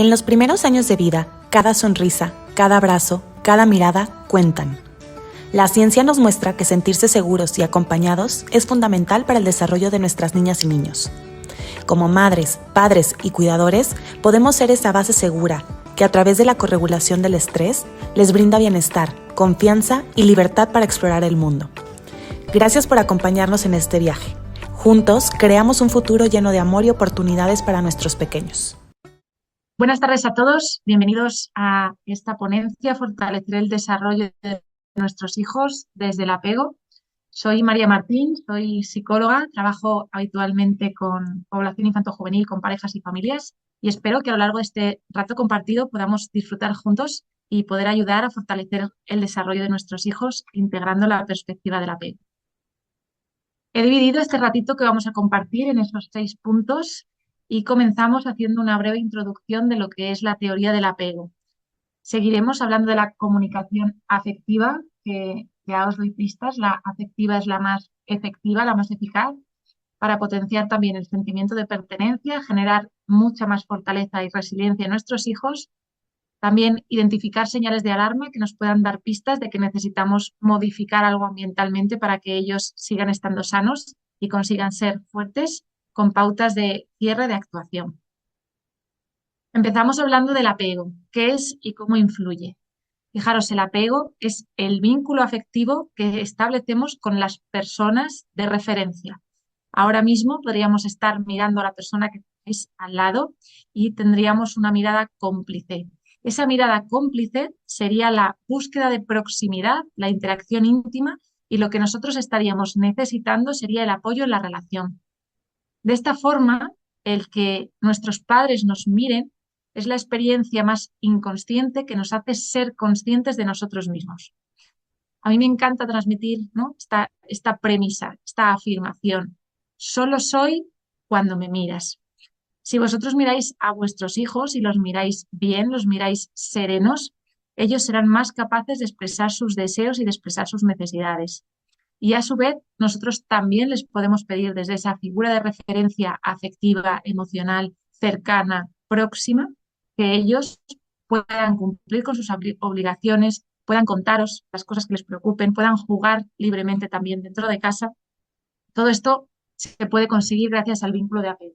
En los primeros años de vida, cada sonrisa, cada abrazo, cada mirada cuentan. La ciencia nos muestra que sentirse seguros y acompañados es fundamental para el desarrollo de nuestras niñas y niños. Como madres, padres y cuidadores, podemos ser esa base segura que a través de la corregulación del estrés les brinda bienestar, confianza y libertad para explorar el mundo. Gracias por acompañarnos en este viaje. Juntos creamos un futuro lleno de amor y oportunidades para nuestros pequeños. Buenas tardes a todos, bienvenidos a esta ponencia Fortalecer el desarrollo de nuestros hijos desde el apego. Soy María Martín, soy psicóloga, trabajo habitualmente con población infanto-juvenil, con parejas y familias, y espero que a lo largo de este rato compartido podamos disfrutar juntos y poder ayudar a fortalecer el desarrollo de nuestros hijos integrando la perspectiva del apego. He dividido este ratito que vamos a compartir en esos 6 puntos y comenzamos haciendo una breve introducción de lo que es la teoría del apego. Seguiremos hablando de la comunicación afectiva, que ya os doy pistas, la afectiva es la más efectiva, la más eficaz, para potenciar también el sentimiento de pertenencia, generar mucha más fortaleza y resiliencia en nuestros hijos. También identificar señales de alarma que nos puedan dar pistas de que necesitamos modificar algo ambientalmente para que ellos sigan estando sanos y consigan ser fuertes con pautas de cierre de actuación. Empezamos hablando del apego, qué es y cómo influye. Fijaros, el apego es el vínculo afectivo que establecemos con las personas de referencia. Ahora mismo podríamos estar mirando a la persona que tenéis al lado y tendríamos una mirada cómplice. Esa mirada cómplice sería la búsqueda de proximidad, la interacción íntima, y lo que nosotros estaríamos necesitando sería el apoyo en la relación. De esta forma, el que nuestros padres nos miren es la experiencia más inconsciente que nos hace ser conscientes de nosotros mismos. A mí me encanta transmitir, ¿no?, esta premisa, esta afirmación. Solo soy cuando me miras. Si vosotros miráis a vuestros hijos y los miráis bien, los miráis serenos, ellos serán más capaces de expresar sus deseos y de expresar sus necesidades. Y a su vez, nosotros también les podemos pedir desde esa figura de referencia afectiva, emocional, cercana, próxima, que ellos puedan cumplir con sus obligaciones, puedan contaros las cosas que les preocupen, puedan jugar libremente también dentro de casa. Todo esto se puede conseguir gracias al vínculo de apego.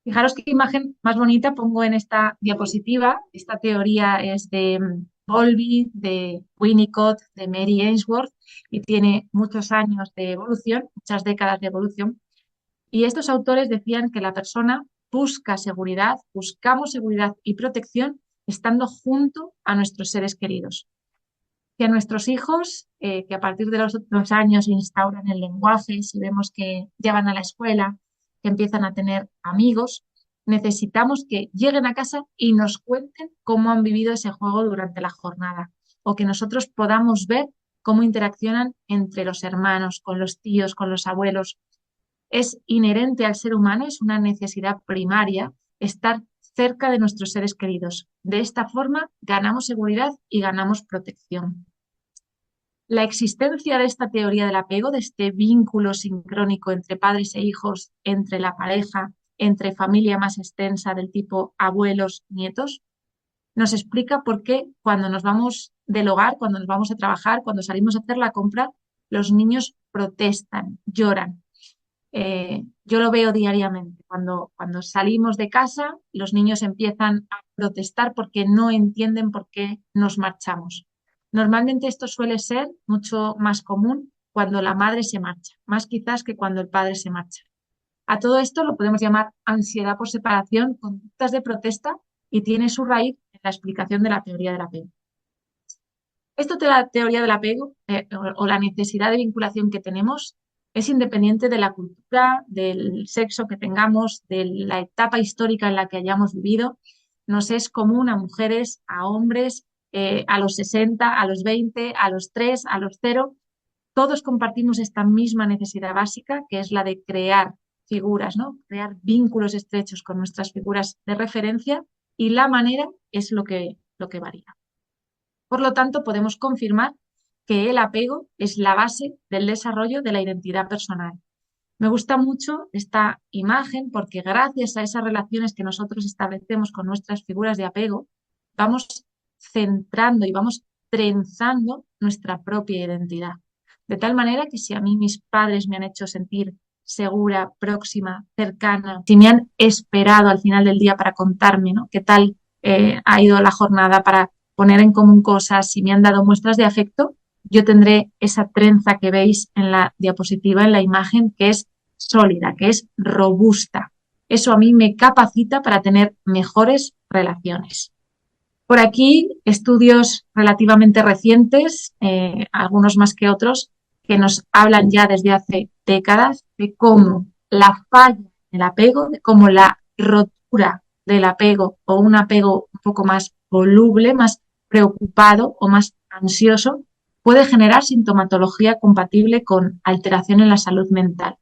Fijaros qué imagen más bonita pongo en esta diapositiva. Esta teoría es de Bowlby, de Winnicott, de Mary Ainsworth y tiene muchos años de evolución, muchas décadas de evolución. Y estos autores decían que la persona busca seguridad, buscamos seguridad y protección estando junto a nuestros seres queridos. Que a nuestros hijos, que a partir de los años instauran el lenguaje, si vemos que ya van a la escuela, que empiezan a tener amigos, necesitamos que lleguen a casa y nos cuenten cómo han vivido ese juego durante la jornada, o que nosotros podamos ver cómo interaccionan entre los hermanos, con los tíos, con los abuelos. Es inherente al ser humano, es una necesidad primaria estar cerca de nuestros seres queridos. De esta forma ganamos seguridad y ganamos protección. La existencia de esta teoría del apego, de este vínculo sincrónico entre padres e hijos, entre la pareja, entre familia más extensa del tipo abuelos, nietos, nos explica por qué cuando nos vamos del hogar, cuando nos vamos a trabajar, cuando salimos a hacer la compra, los niños protestan, lloran. Yo lo veo diariamente. Cuando salimos de casa, los niños empiezan a protestar porque no entienden por qué nos marchamos. Normalmente esto suele ser mucho más común cuando la madre se marcha, más quizás que cuando el padre se marcha. A todo esto lo podemos llamar ansiedad por separación, conductas de protesta, y tiene su raíz en la explicación de la teoría del apego. Esto de la teoría del apego o la necesidad de vinculación que tenemos es independiente de la cultura, del sexo que tengamos, de la etapa histórica en la que hayamos vivido. Nos es común a mujeres, a hombres, a los 60, a los 20, a los 3, a los 0. Todos compartimos esta misma necesidad básica, que es la de crear figuras, ¿no? Crear vínculos estrechos con nuestras figuras de referencia, y la manera es lo que varía. Por lo tanto, podemos confirmar que el apego es la base del desarrollo de la identidad personal. Me gusta mucho esta imagen porque gracias a esas relaciones que nosotros establecemos con nuestras figuras de apego, vamos centrando y vamos trenzando nuestra propia identidad. De tal manera que si a mí mis padres me han hecho sentir segura, próxima, cercana, si me han esperado al final del día para contarme, ¿no?, qué tal ha ido la jornada, para poner en común cosas, si me han dado muestras de afecto, yo tendré esa trenza que veis en la diapositiva, en la imagen, que es sólida, que es robusta. Eso a mí me capacita para tener mejores relaciones. Por aquí, estudios relativamente recientes, algunos más que otros, que nos hablan ya desde hace décadas de cómo la falla del apego, de cómo la rotura del apego o un apego un poco más voluble, más preocupado o más ansioso, puede generar sintomatología compatible con alteración en la salud mental.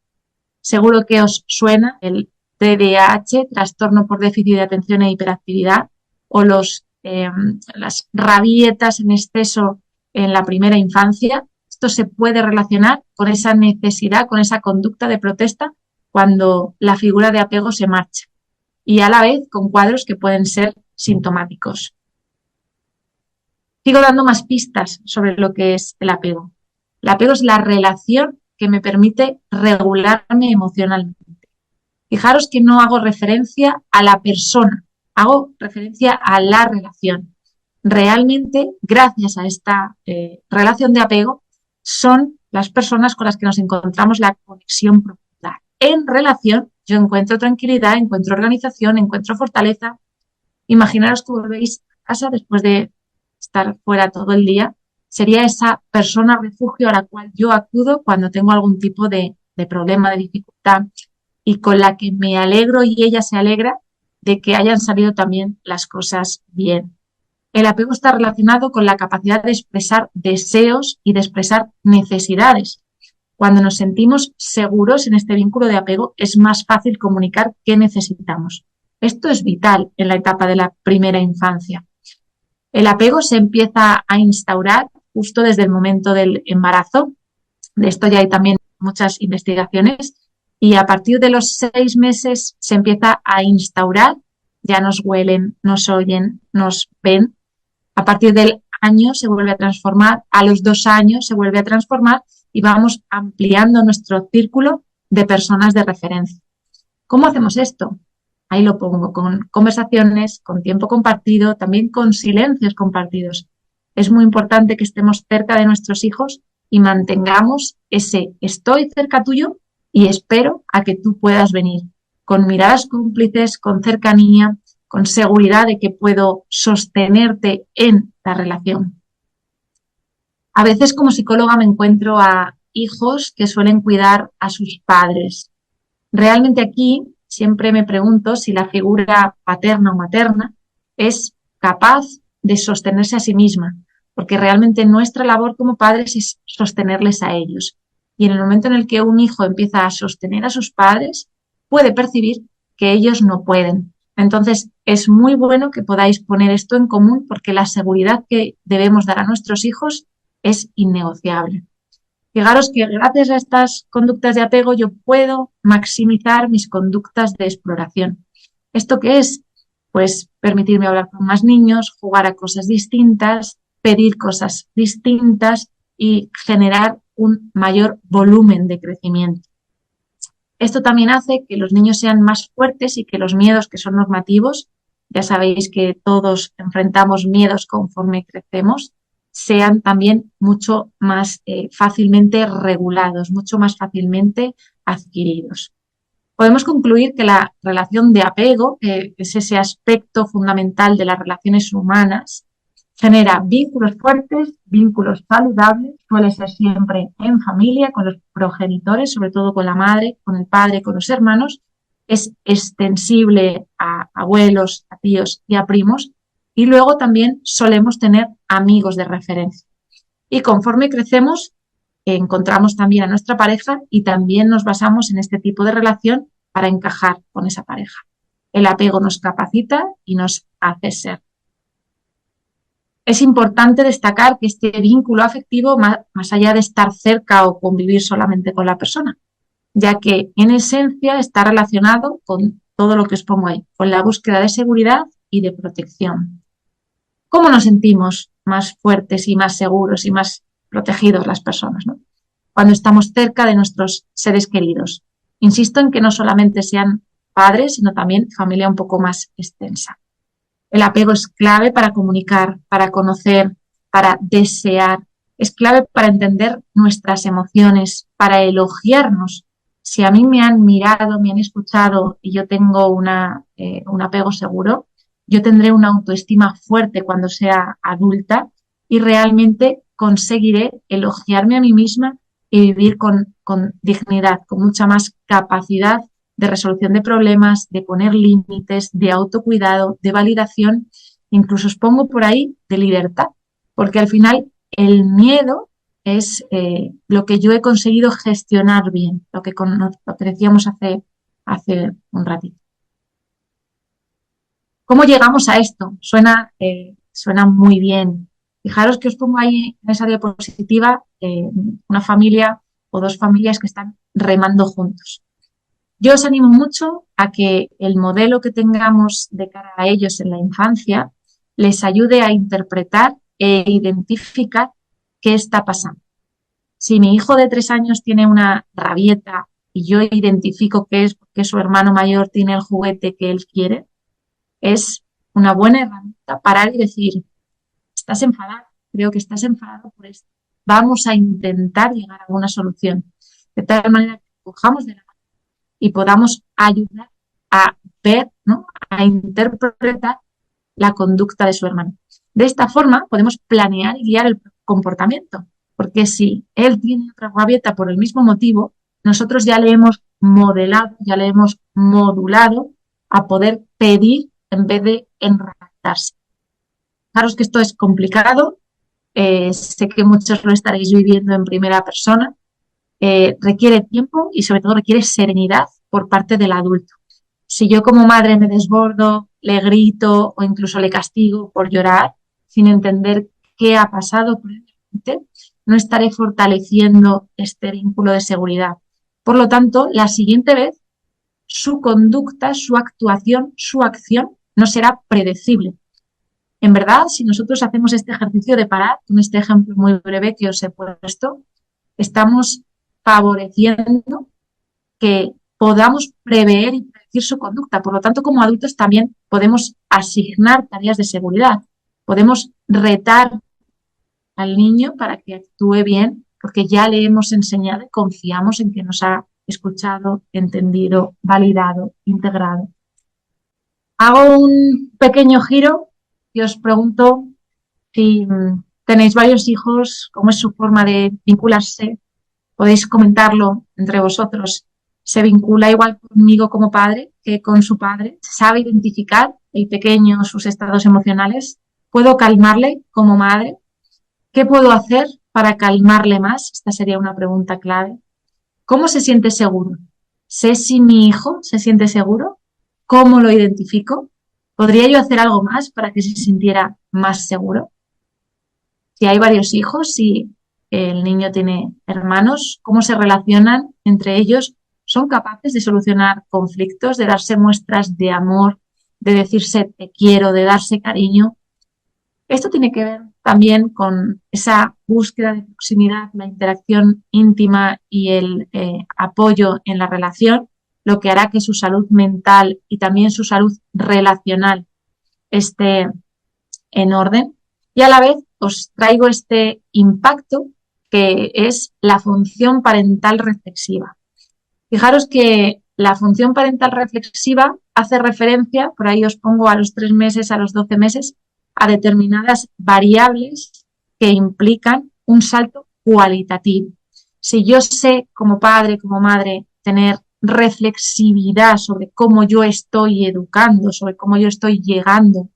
Seguro que os suena el TDAH, trastorno por déficit de atención e hiperactividad, o las rabietas en exceso en la primera infancia. Esto se puede relacionar con esa necesidad, con esa conducta de protesta cuando la figura de apego se marcha, y a la vez con cuadros que pueden ser sintomáticos. Sigo dando más pistas sobre lo que es el apego. El apego es la relación que me permite regularme emocionalmente. Fijaros que no hago referencia a la persona, hago referencia a la relación. Realmente, gracias a esta relación de apego, son las personas con las que nos encontramos la conexión profunda. En relación, yo encuentro tranquilidad, encuentro organización, encuentro fortaleza. Imaginaros que volvéis a casa después de estar fuera todo el día. Sería esa persona refugio a la cual yo acudo cuando tengo algún tipo de problema, de dificultad, y con la que me alegro y ella se alegra de que hayan salido también las cosas bien. El apego está relacionado con la capacidad de expresar deseos y de expresar necesidades. Cuando nos sentimos seguros en este vínculo de apego, es más fácil comunicar qué necesitamos. Esto es vital en la etapa de la primera infancia. El apego se empieza a instaurar justo desde el momento del embarazo. De esto ya hay también muchas investigaciones. Y a partir de los 6 meses se empieza a instaurar. Ya nos huelen, nos oyen, nos ven. A partir del año se vuelve a transformar. A los 2 años se vuelve a transformar y vamos ampliando nuestro círculo de personas de referencia. ¿Cómo hacemos esto? Ahí lo pongo, con conversaciones, con tiempo compartido, también con silencios compartidos. Es muy importante que estemos cerca de nuestros hijos y mantengamos ese estoy cerca tuyo y espero a que tú puedas venir, con miradas cómplices, con cercanía, con seguridad de que puedo sostenerte en la relación. A veces como psicóloga me encuentro a hijos que suelen cuidar a sus padres. Realmente aquí siempre me pregunto si la figura paterna o materna es capaz de sostenerse a sí misma, porque realmente nuestra labor como padres es sostenerles a ellos. Y en el momento en el que un hijo empieza a sostener a sus padres, puede percibir que ellos no pueden. Entonces, es muy bueno que podáis poner esto en común, porque la seguridad que debemos dar a nuestros hijos es innegociable. Fijaros que gracias a estas conductas de apego yo puedo maximizar mis conductas de exploración. ¿Esto qué es? Pues permitirme hablar con más niños, jugar a cosas distintas, pedir cosas distintas y generar un mayor volumen de crecimiento. Esto también hace que los niños sean más fuertes y que los miedos que son normativos, ya sabéis que todos enfrentamos miedos conforme crecemos, sean también mucho más fácilmente regulados, mucho más fácilmente adquiridos. Podemos concluir que la relación de apego, es ese aspecto fundamental de las relaciones humanas, genera vínculos fuertes, vínculos saludables, suele ser siempre en familia, con los progenitores, sobre todo con la madre, con el padre, con los hermanos, es extensible a abuelos, a tíos y a primos, y luego también solemos tener amigos de referencia. Y conforme crecemos, encontramos también a nuestra pareja y también nos basamos en este tipo de relación para encajar con esa pareja. El apego nos capacita y nos hace ser. Es importante destacar que este vínculo afectivo, más allá de estar cerca o convivir solamente con la persona, ya que en esencia está relacionado con todo lo que os pongo ahí, con la búsqueda de seguridad y de protección. ¿Cómo nos sentimos más fuertes y más seguros y más protegidos las personas, ¿no? Cuando estamos cerca de nuestros seres queridos. Insisto en que no solamente sean padres, sino también familia un poco más extensa. El apego es clave para comunicar, para conocer, para desear. Es clave para entender nuestras emociones, para elogiarnos. Si a mí me han mirado, me han escuchado y yo tengo un apego seguro, yo tendré una autoestima fuerte cuando sea adulta y realmente conseguiré elogiarme a mí misma y vivir con dignidad, con mucha más capacidad de resolución de problemas, de poner límites, de autocuidado, de validación, incluso os pongo por ahí de libertad, porque al final el miedo es lo que yo he conseguido gestionar bien, lo que decíamos hace un ratito. ¿Cómo llegamos a esto? Suena muy bien. Fijaros que os pongo ahí en esa diapositiva una familia o dos familias que están remando juntos. Yo os animo mucho a que el modelo que tengamos de cara a ellos en la infancia les ayude a interpretar e identificar qué está pasando. Si mi hijo de 3 años tiene una rabieta y yo identifico que es porque su hermano mayor tiene el juguete que él quiere, es una buena herramienta parar y decir, estás enfadado, creo que estás enfadado por esto. Vamos a intentar llegar a una solución. De tal manera que cojamos de la mano y podamos ayudar a ver, ¿no? A interpretar la conducta de su hermano. De esta forma podemos planear y guiar el comportamiento, porque si él tiene otra rabieta por el mismo motivo, nosotros ya le hemos modelado, ya le hemos modulado a poder pedir en vez de enrabiarse. Claro que esto es complicado, sé que muchos lo estaréis viviendo en primera persona, requiere tiempo y sobre todo requiere serenidad por parte del adulto. Si yo como madre me desbordo, le grito o incluso le castigo por llorar sin entender qué ha pasado previamente, no estaré fortaleciendo este vínculo de seguridad. Por lo tanto, la siguiente vez su conducta, su actuación, su acción no será predecible. En verdad, si nosotros hacemos este ejercicio de parar, con este ejemplo muy breve que os he puesto, estamos favoreciendo que podamos prever y predecir su conducta. Por lo tanto, como adultos también podemos asignar tareas de seguridad. Podemos retar al niño para que actúe bien, porque ya le hemos enseñado y confiamos en que nos ha escuchado, entendido, validado, integrado. Hago un pequeño giro y os pregunto si tenéis varios hijos, cómo es su forma de vincularse. Podéis comentarlo entre vosotros. ¿Se vincula igual conmigo como padre que con su padre? ¿Sabe identificar el pequeño sus estados emocionales? ¿Puedo calmarle como madre? ¿Qué puedo hacer para calmarle más? Esta sería una pregunta clave. ¿Cómo se siente seguro? ¿Sé si mi hijo se siente seguro? ¿Cómo lo identifico? ¿Podría yo hacer algo más para que se sintiera más seguro? Si hay varios hijos, si el niño tiene hermanos, cómo se relacionan entre ellos, son capaces de solucionar conflictos, de darse muestras de amor, de decirse te quiero, de darse cariño. Esto tiene que ver también con esa búsqueda de proximidad, la interacción íntima y el apoyo en la relación, lo que hará que su salud mental y también su salud relacional esté en orden. Y a la vez os traigo este impacto que es la función parental reflexiva. Fijaros que la función parental reflexiva hace referencia, por ahí os pongo a los 3 meses, a los 12 meses, a determinadas variables que implican un salto cualitativo. Si yo sé como padre, como madre, tener reflexividad sobre cómo yo estoy educando, sobre cómo yo estoy llegando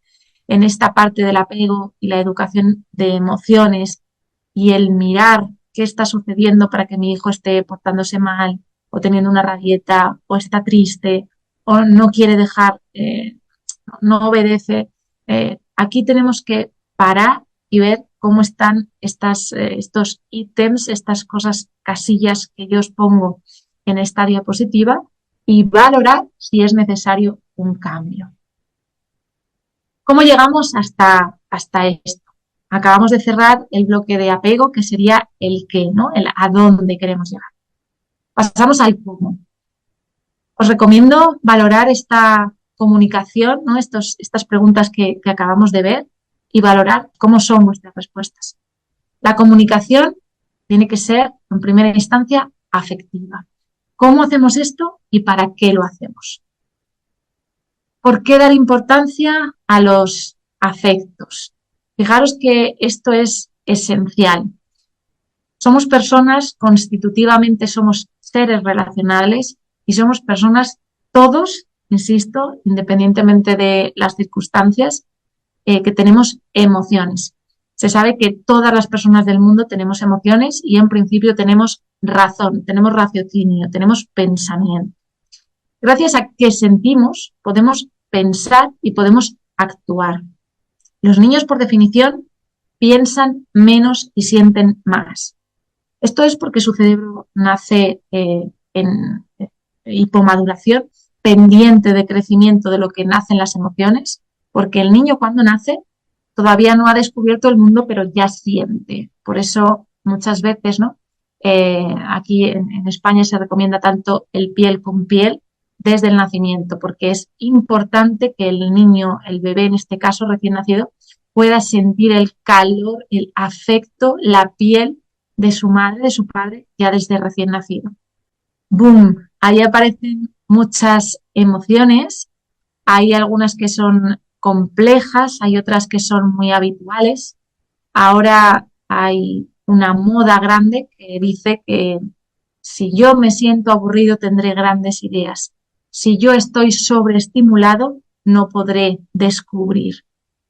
en esta parte del apego y la educación de emociones y el mirar qué está sucediendo para que mi hijo esté portándose mal o teniendo una rabieta o está triste o no quiere dejar, no obedece. Aquí tenemos que parar y ver cómo están estos ítems, estas cosas, casillas que yo os pongo en esta diapositiva y valorar si es necesario un cambio. ¿Cómo llegamos hasta esto? Acabamos de cerrar el bloque de apego, que sería el qué, ¿no? El a dónde queremos llegar. Pasamos al cómo. Os recomiendo valorar esta comunicación, ¿no? Estas preguntas que acabamos de ver y valorar cómo son vuestras respuestas. La comunicación tiene que ser, en primera instancia, afectiva. ¿Cómo hacemos esto y para qué lo hacemos? ¿Por qué dar importancia a los afectos? Fijaros que esto es esencial. Somos personas, constitutivamente somos seres relacionales y somos personas todos, insisto, independientemente de las circunstancias, que tenemos emociones. Se sabe que todas las personas del mundo tenemos emociones y en principio tenemos razón, tenemos raciocinio, tenemos pensamiento. Gracias a que sentimos, podemos pensar y podemos actuar. Los niños, por definición, piensan menos y sienten más. Esto es porque su cerebro nace en hipomaduración, pendiente de crecimiento de lo que nacen las emociones, porque el niño cuando nace todavía no ha descubierto el mundo, pero ya siente. Por eso muchas veces, ¿no? Aquí en España se recomienda tanto el piel con piel desde el nacimiento, porque es importante que el niño, el bebé en este caso recién nacido, pueda sentir el calor, el afecto, la piel de su madre, de su padre, ya desde recién nacido. ¡Boom! Ahí aparecen muchas emociones, hay algunas que son complejas, hay otras que son muy habituales. Ahora hay una moda grande que dice que si yo me siento aburrido tendré grandes ideas. Si yo estoy sobreestimulado no podré descubrir.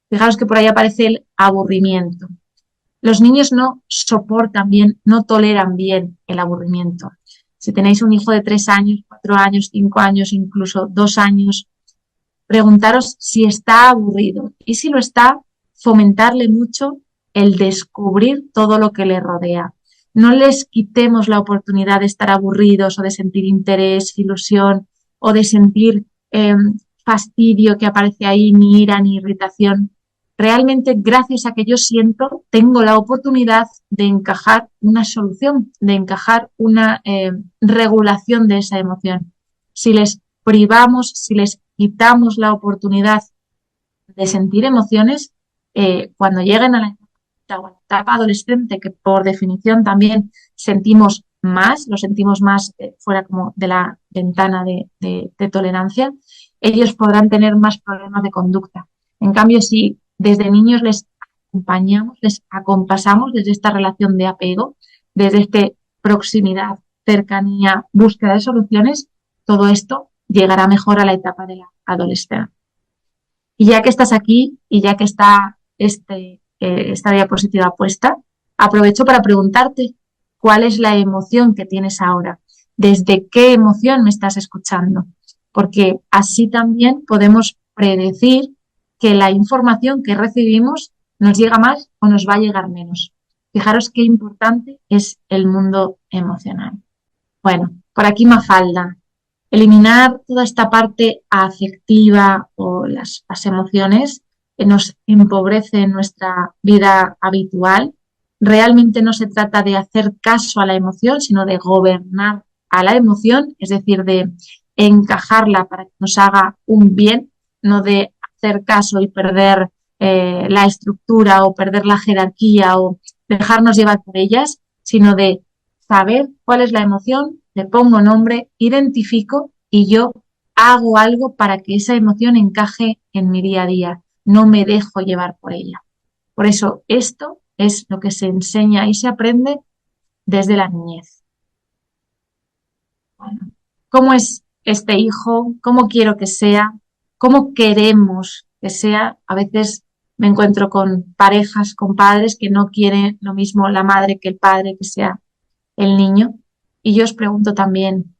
Fijaros que por ahí aparece el aburrimiento. Los niños no soportan bien, no toleran bien el aburrimiento. Si tenéis un hijo de 3 años, 4 años, 5 años, incluso 2 años, preguntaros si está aburrido y si lo está, fomentarle mucho el descubrir todo lo que le rodea. No les quitemos la oportunidad de estar aburridos o de sentir interés, ilusión o de sentir fastidio que aparece ahí, ni ira ni irritación. Realmente, gracias a que yo siento, tengo la oportunidad de encajar una solución, de encajar una regulación de esa emoción. Si les privamos, si les quitamos la oportunidad de sentir emociones, cuando lleguen a la etapa adolescente, que por definición también sentimos más, lo sentimos más fuera como de la ventana de tolerancia, ellos podrán tener más problemas de conducta. En cambio, si desde niños les acompañamos, les acompasamos desde esta relación de apego, desde esta proximidad, cercanía, búsqueda de soluciones, todo esto llegará mejor a la etapa de la adolescencia. Y ya que estás aquí y ya que está esta diapositiva puesta, aprovecho para preguntarte cuál es la emoción que tienes ahora, desde qué emoción me estás escuchando, porque así también podemos predecir que la información que recibimos nos llega más o nos va a llegar menos. Fijaros qué importante es el mundo emocional. Bueno, por aquí Mafalda. Eliminar toda esta parte afectiva o las emociones que nos empobrece en nuestra vida habitual. Realmente no se trata de hacer caso a la emoción, sino de gobernar a la emoción, es decir, de encajarla para que nos haga un bien, no de hacer caso y perder la estructura o perder la jerarquía o dejarnos llevar por ellas, sino de saber cuál es la emoción, le pongo nombre, identifico y yo hago algo para que esa emoción encaje en mi día a día. No me dejo llevar por ella. Por eso esto es lo que se enseña y se aprende desde la niñez. Bueno, ¿cómo es este hijo? ¿Cómo quiero que sea? ¿Cómo queremos que sea? A veces me encuentro con parejas, con padres que no quieren lo mismo la madre que el padre, que sea el niño. Y yo os pregunto también,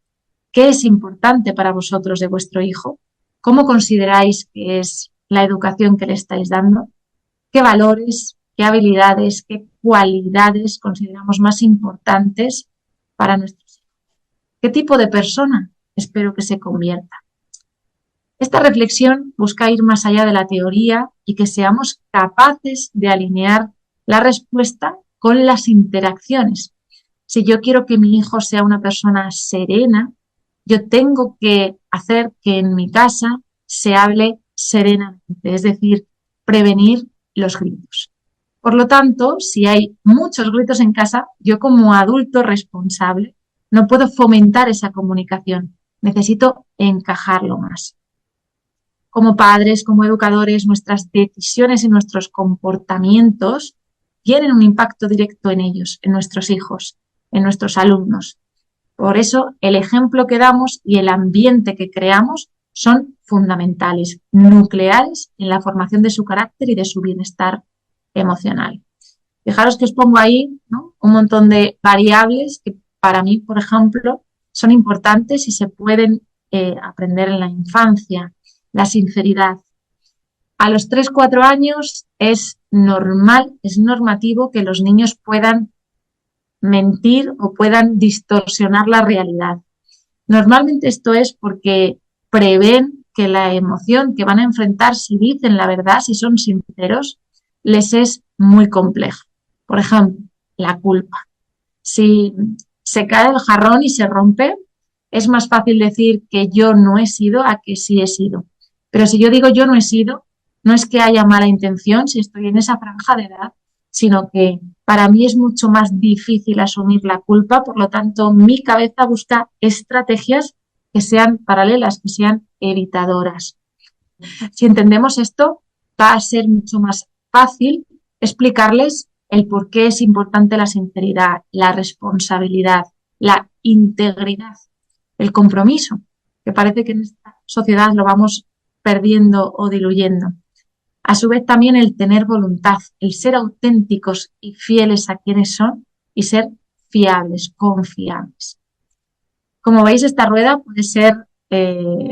¿qué es importante para vosotros de vuestro hijo? ¿Cómo consideráis que es la educación que le estáis dando? ¿Qué valores, qué habilidades, qué cualidades consideramos más importantes para nuestros hijos? ¿Qué tipo de persona espero que se convierta? Esta reflexión busca ir más allá de la teoría y que seamos capaces de alinear la respuesta con las interacciones. Si yo quiero que mi hijo sea una persona serena, yo tengo que hacer que en mi casa se hable serenamente, es decir, prevenir los gritos. Por lo tanto, si hay muchos gritos en casa, yo como adulto responsable no puedo fomentar esa comunicación, necesito encajarlo más. Como padres, como educadores, nuestras decisiones y nuestros comportamientos tienen un impacto directo en ellos, en nuestros hijos, en nuestros alumnos. Por eso, el ejemplo que damos y el ambiente que creamos son fundamentales, nucleares en la formación de su carácter y de su bienestar emocional. Fijaros que os pongo ahí, ¿no?, un montón de variables que para mí, por ejemplo, son importantes y se pueden aprender en la infancia. La sinceridad. A los 3-4 años es normal, es normativo que los niños puedan mentir o puedan distorsionar la realidad. Normalmente esto es porque prevén que la emoción que van a enfrentar si dicen la verdad, si son sinceros, les es muy compleja. Por ejemplo, la culpa. Si se cae el jarrón y se rompe, es más fácil decir que yo no he sido a que sí he sido. Pero si yo digo yo no he sido, no es que haya mala intención si estoy en esa franja de edad, sino que para mí es mucho más difícil asumir la culpa, por lo tanto mi cabeza busca estrategias que sean paralelas, que sean evitadoras. Si entendemos esto, va a ser mucho más fácil explicarles el por qué es importante la sinceridad, la responsabilidad, la integridad, el compromiso, que parece que en esta sociedad lo vamos perdiendo o diluyendo. A su vez también el tener voluntad, el ser auténticos y fieles a quienes son y ser fiables, confiables. Como veis, esta rueda puede ser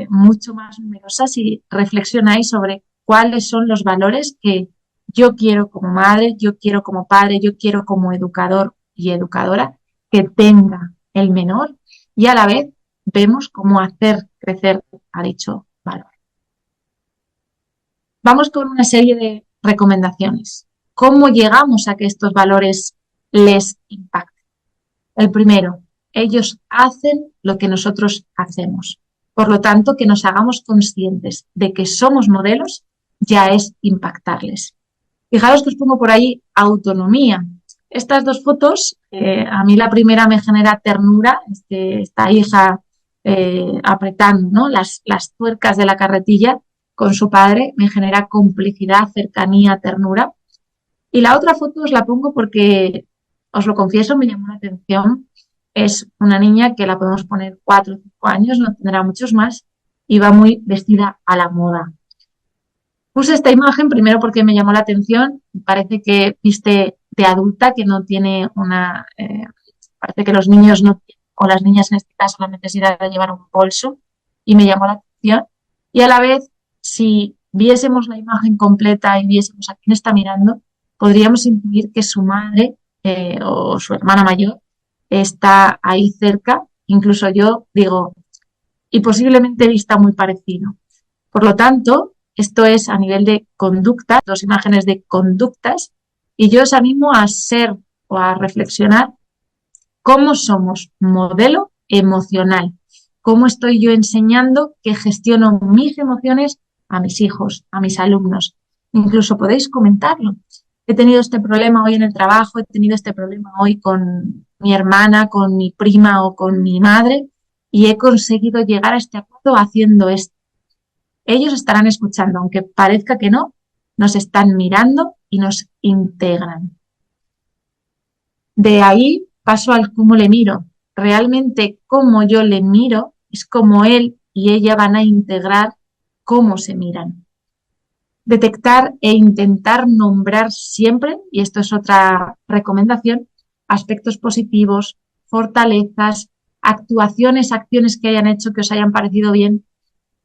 mucho más numerosa si reflexionáis sobre cuáles son los valores que yo quiero como madre, yo quiero como padre, yo quiero como educador y educadora que tenga el menor, y a la vez vemos cómo hacer crecer a dicho valor. Vamos con una serie de recomendaciones. ¿Cómo llegamos a que estos valores les impacten? El primero, ellos hacen lo que nosotros hacemos. Por lo tanto, que nos hagamos conscientes de que somos modelos ya es impactarles. Fijaros que os pongo por ahí autonomía. Estas dos fotos, a mí la primera me genera ternura, esta hija apretando, ¿no?, las tuercas de la carretilla con su padre, me genera complicidad, cercanía, ternura. Y la otra foto os la pongo porque, os lo confieso, me llamó la atención. Es una niña que la podemos poner 4 o 5 años, no tendrá muchos más, y va muy vestida a la moda. Puse esta imagen primero porque me llamó la atención. Parece que viste de adulta, que no tiene parece que los niños no, o las niñas en este caso, la necesidad de llevar un bolso, y me llamó la atención. Y a la vez, si viésemos la imagen completa y viésemos a quién está mirando, podríamos intuir que su madre o su hermana mayor está ahí cerca. Incluso yo digo, y posiblemente vista muy parecido. Por lo tanto, esto es a nivel de conducta, 2 imágenes de conductas, y yo os animo a ser o a reflexionar cómo somos modelo emocional, cómo estoy yo enseñando que gestiono mis emociones a mis hijos, a mis alumnos. Incluso podéis comentarlo. He tenido este problema hoy en el trabajo, he tenido este problema hoy con mi hermana, con mi prima o con mi madre, y he conseguido llegar a este acuerdo haciendo esto. Ellos estarán escuchando, aunque parezca que no, nos están mirando y nos integran. De ahí paso al cómo le miro. Realmente cómo yo le miro es como él y ella van a integrar cómo se miran. Detectar e intentar nombrar siempre, y esto es otra recomendación, aspectos positivos, fortalezas, actuaciones, acciones que hayan hecho que os hayan parecido bien.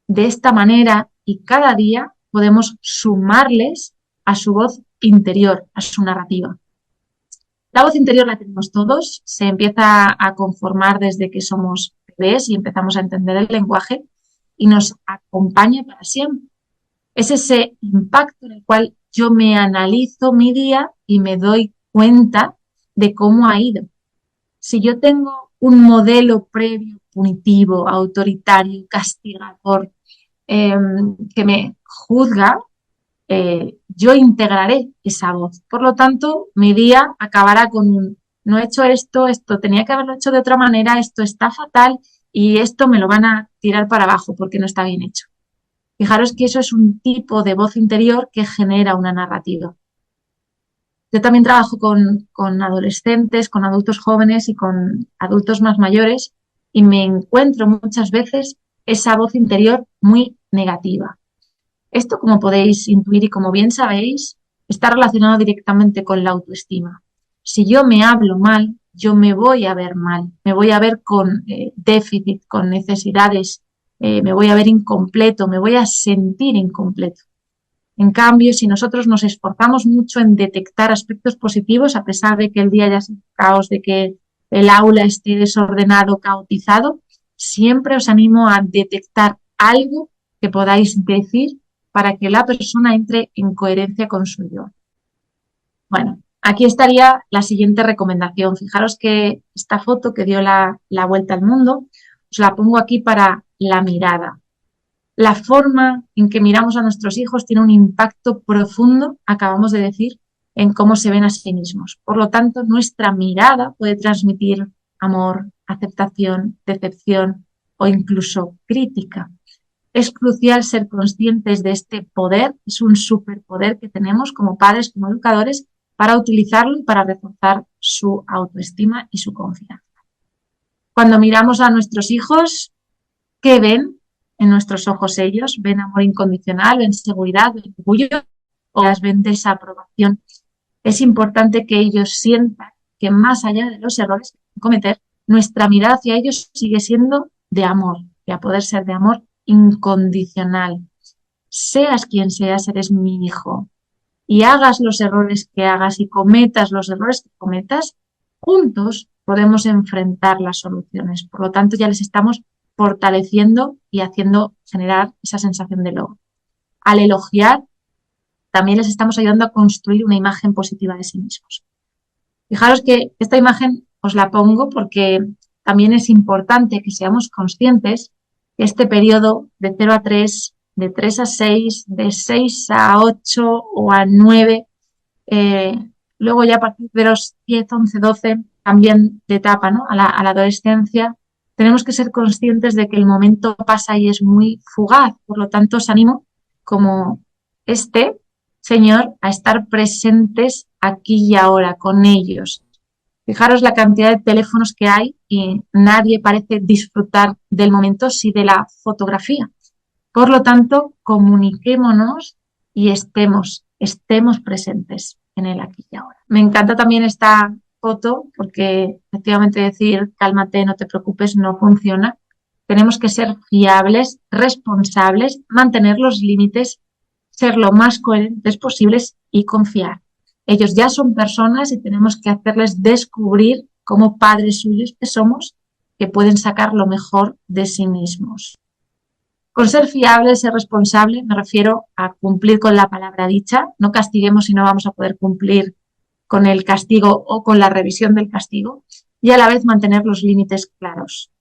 De esta manera y cada día podemos sumarles a su voz interior, a su narrativa. La voz interior la tenemos todos, se empieza a conformar desde que somos bebés y empezamos a entender el lenguaje y nos acompaña para siempre. Es ese impacto en el cual yo me analizo mi día y me doy cuenta de cómo ha ido. Si yo tengo un modelo previo punitivo, autoritario, castigador, que me juzga, yo integraré esa voz. Por lo tanto, mi día acabará con un no he hecho esto, esto tenía que haberlo hecho de otra manera, esto está fatal y esto me lo van a tirar para abajo porque no está bien hecho. Fijaros que eso es un tipo de voz interior que genera una narrativa. Yo también trabajo con adolescentes, con adultos jóvenes y con adultos más mayores y me encuentro muchas veces esa voz interior muy negativa. Esto, como podéis intuir y como bien sabéis, está relacionado directamente con la autoestima. Si yo me hablo mal, yo me voy a ver mal, me voy a ver con déficit, con necesidades, me voy a ver incompleto, me voy a sentir incompleto. En cambio, si nosotros nos esforzamos mucho en detectar aspectos positivos, a pesar de que el día haya sido caos, de que el aula esté desordenado, caotizado, siempre os animo a detectar algo que podáis decir para que la persona entre en coherencia con su yo. Bueno, aquí estaría la siguiente recomendación. Fijaros que esta foto que dio la vuelta al mundo, os la pongo aquí para la mirada. La forma en que miramos a nuestros hijos tiene un impacto profundo, acabamos de decir, en cómo se ven a sí mismos. Por lo tanto, nuestra mirada puede transmitir amor, aceptación, decepción o incluso crítica. Es crucial ser conscientes de este poder, es un superpoder que tenemos como padres, como educadores, para utilizarlo y para reforzar su autoestima y su confianza. Cuando miramos a nuestros hijos, ¿qué ven en nuestros ojos ellos? ¿Ven amor incondicional, ven seguridad, ven orgullo o las ven desaprobación? Es importante que ellos sientan que más allá de los errores que pueden cometer, nuestra mirada hacia ellos sigue siendo de amor, y a poder ser de amor incondicional. Seas quien seas, eres mi hijo. Y hagas los errores que hagas y cometas los errores que cometas, juntos podemos enfrentar las soluciones. Por lo tanto, ya les estamos fortaleciendo y haciendo generar esa sensación de logro. Al elogiar, también les estamos ayudando a construir una imagen positiva de sí mismos. Fijaros que esta imagen os la pongo porque también es importante que seamos conscientes que este periodo de 0 a 3, de 3 a 6, de 6 a 8 o a 9, luego ya a partir de los 10, 11, 12, también de etapa, ¿no? a la adolescencia, tenemos que ser conscientes de que el momento pasa y es muy fugaz. Por lo tanto, os animo, como este señor, a estar presentes aquí y ahora con ellos. Fijaros la cantidad de teléfonos que hay y nadie parece disfrutar del momento, sí de la fotografía. Por lo tanto, comuniquémonos y estemos presentes en el aquí y ahora. Me encanta también esta foto porque efectivamente decir cálmate, no te preocupes, no funciona. Tenemos que ser fiables, responsables, mantener los límites, ser lo más coherentes posibles y confiar. Ellos ya son personas y tenemos que hacerles descubrir como padres suyos que somos, que pueden sacar lo mejor de sí mismos. Con ser fiable, ser responsable, me refiero a cumplir con la palabra dicha. No castiguemos si no vamos a poder cumplir con el castigo o con la revisión del castigo, y a la vez mantener los límites claros.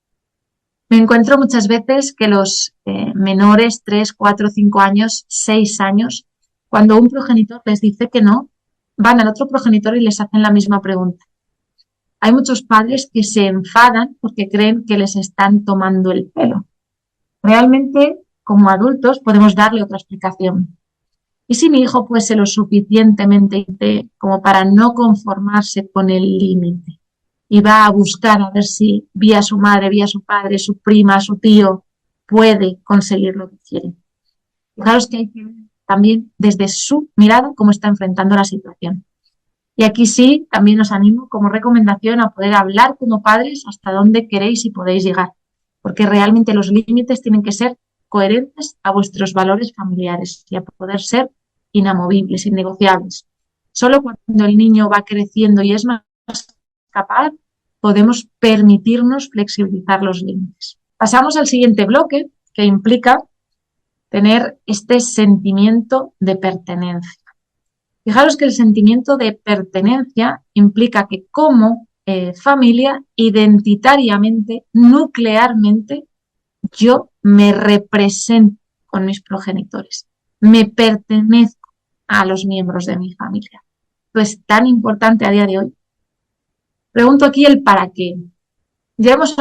Me encuentro muchas veces que los menores, 3, 4, 5 años, 6 años, cuando un progenitor les dice que no, van al otro progenitor y les hacen la misma pregunta. Hay muchos padres que se enfadan porque creen que les están tomando el pelo. Realmente, como adultos, podemos darle otra explicación. ¿Y si mi hijo fuese lo suficientemente como para no conformarse con el límite? Y va a buscar a ver si vía su madre, vía su padre, su prima, su tío, puede conseguir lo que quiere. Fijaros que hay que ver también desde su mirada cómo está enfrentando la situación. Y aquí sí, también os animo como recomendación a poder hablar como padres hasta dónde queréis y podéis llegar, porque realmente los límites tienen que ser coherentes a vuestros valores familiares y a poder ser inamovibles, innegociables. Solo cuando el niño va creciendo y es más capaz, podemos permitirnos flexibilizar los límites. Pasamos al siguiente bloque, que implica tener este sentimiento de pertenencia. Fijaros que el sentimiento de pertenencia implica que como familia, identitariamente, nuclearmente, yo me represento con mis progenitores, me pertenezco a los miembros de mi familia. Esto es tan importante a día de hoy. Pregunto aquí el para qué. Ya hemos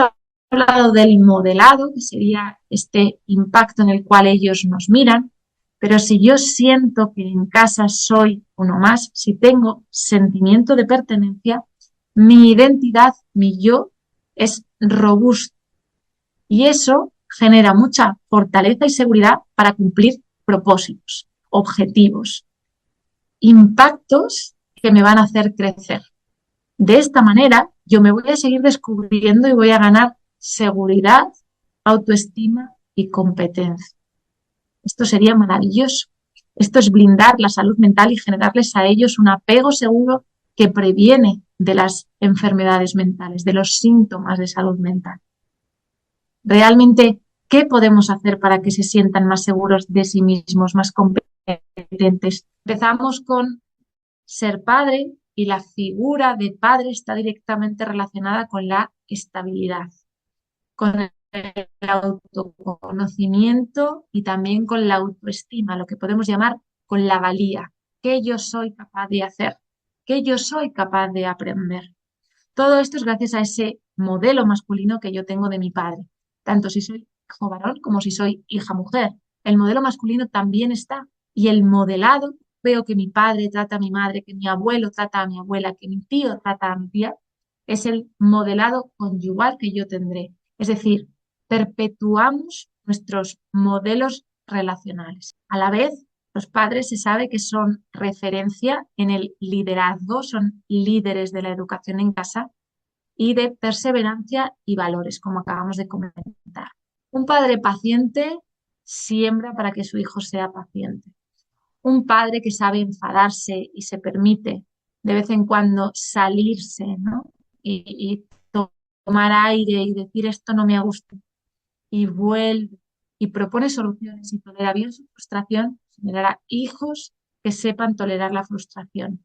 hablado del modelado, que sería este impacto en el cual ellos nos miran, pero si yo siento que en casa soy uno más, si tengo sentimiento de pertenencia, mi identidad, mi yo, es robusto. Y eso genera mucha fortaleza y seguridad para cumplir propósitos, objetivos, impactos que me van a hacer crecer. De esta manera, yo me voy a seguir descubriendo y voy a ganar seguridad, autoestima y competencia. Esto sería maravilloso. Esto es blindar la salud mental y generarles a ellos un apego seguro que previene de las enfermedades mentales, de los síntomas de salud mental. Realmente, ¿qué podemos hacer para que se sientan más seguros de sí mismos, más competentes? Empezamos con ser padre, y la figura de padre está directamente relacionada con la estabilidad, con el autoconocimiento y también con la autoestima, lo que podemos llamar con la valía, qué yo soy capaz de hacer, qué yo soy capaz de aprender. Todo esto es gracias a ese modelo masculino que yo tengo de mi padre, tanto si soy hijo varón como si soy hija mujer. El modelo masculino también está y el modelado, veo que mi padre trata a mi madre, que mi abuelo trata a mi abuela, que mi tío trata a mi tía, es el modelado conyugal que yo tendré. Es decir, perpetuamos nuestros modelos relacionales. A la vez, los padres se sabe que son referencia en el liderazgo, son líderes de la educación en casa y de perseverancia y valores, como acabamos de comentar. Un padre paciente siembra para que su hijo sea paciente. Un padre que sabe enfadarse y se permite de vez en cuando salirse, ¿no? y tomar aire y decir esto no me ha gustado y vuelve y propone soluciones y tolera bien su frustración, generará hijos que sepan tolerar la frustración.